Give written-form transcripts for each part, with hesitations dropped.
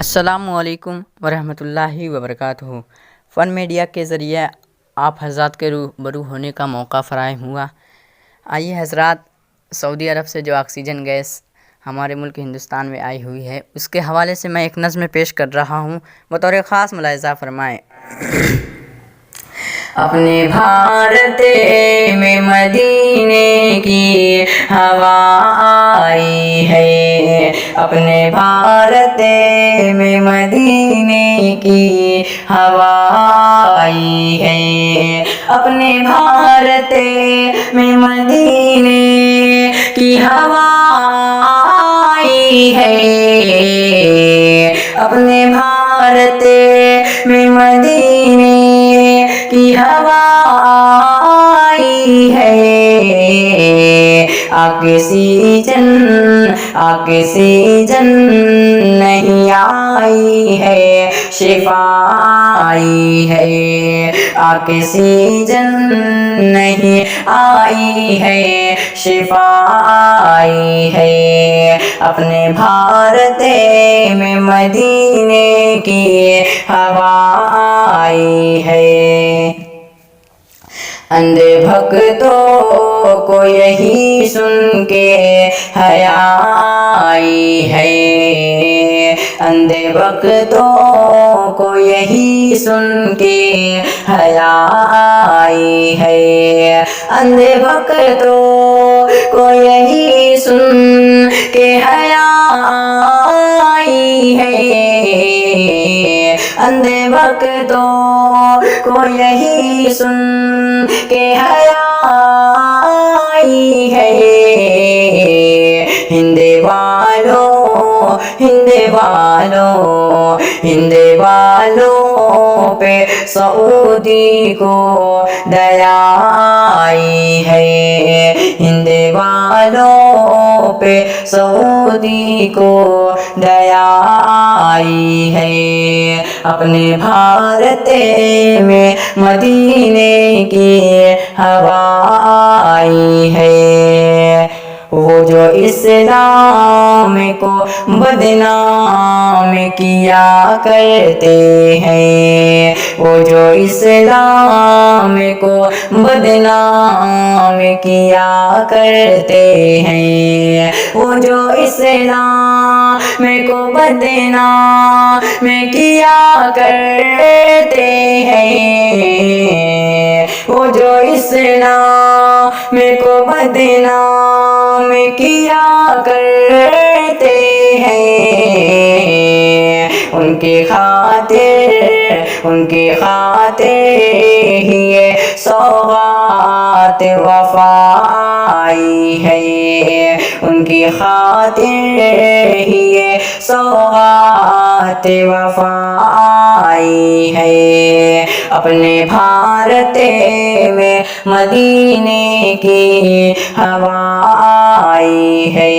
السلام علیکم ورحمۃ اللہ وبرکاتہ۔ فن میڈیا کے ذریعے آپ حضرات کے روبرو ہونے کا موقع فراہم ہوا۔ آئیے حضرات، سعودی عرب سے جو آکسیجن گیس ہمارے ملک ہندوستان میں آئی ہوئی ہے، اس کے حوالے سے میں ایک نظم پیش کر رہا ہوں، بطور خاص ملاحظہ فرمائیں۔ اپنے بھارت میں مدینے کی ہوا آئی ہے، اپنے بھارت میں مدینے کی ہوا آئی ہے، اپنے بھارت میں مدینے کی ہوا آئی ہے، اپنے بھارت میں مدینے کی ہوا آئی ہے، آکسیجن نہیں آئی ہے، شفا آئی ہے، آکسیجن نہیں آئی ہے، شفا آئی ہے، اپنے بھارت میں مدینے کی ہوا آئی ہے۔ اندھے بھگتوں کو یہی سن کے حیا آئی ہے، اندھے بھگتوں کو یہی سن کے حیا آئی ہے، اندھے بھگتوں کو یہی سن کے حیا آئی ہے، اندھے بھگتوں کو یہی سن کے حیا آئی ہے، ہند والوں پہ سعودی کو دیا آئی ہے، ہند والوں پہ سعودی کو دیا آئی ہے، اپنے بھارت میں مدینے کی ہوا آئی ہے، وہ جو اسلام کو بدنام کیا کرتے ہیں، وہ جو اسلام کو بدنام کیا کرتے ہیں، وہ جو اسلام کو بدنام کیا کرتے ہیں، وہ جو اسلام کو بدنام کیا کرتے ہیں، ان کی خاطر ہی یہ سوغات وفا آئی ہے، ان کی خاطر ہی یہ سوغات وفا آئی ہے، اپنے بھارت میں مدینے کی ہوا آئی ہے،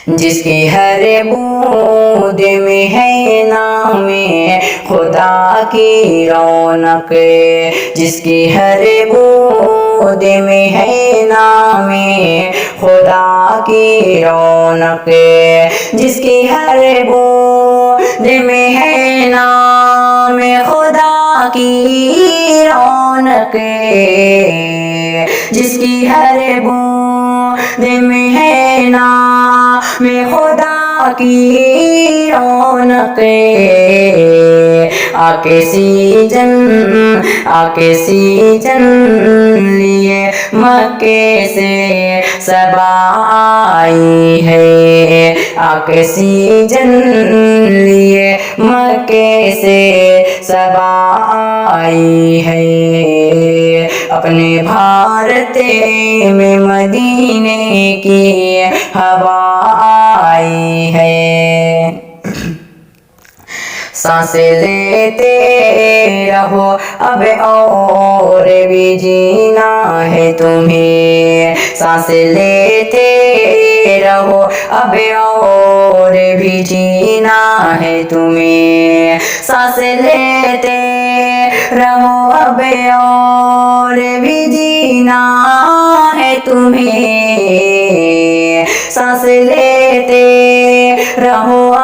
جس کی ہر بوند میں ہے نام خدا کی رونق، جس کی ہر بوند میں ہے نام خدا کی رونق، جس کی ہر بوند میں ہے نام خدا کی رونق، جس کی ہر بوند میں ہے نام خدا کی رونق، آکسیجن لیے مکے سے صبا آئی ہے، آکسیجن لیے مکے سے صبا آئی ہے، اپنے بھارت میں مدینے کی ہوا آئی ہے، سانسیں لیتے رہو اب اور بھی جینا ہے تمہیں، سانسیں لیتے رہو اب اور بھی جینا ہے تمہیں، سانسیں لیتے رہو اب اور بھی جینا ہے تمہیں، سانس لیتے رہو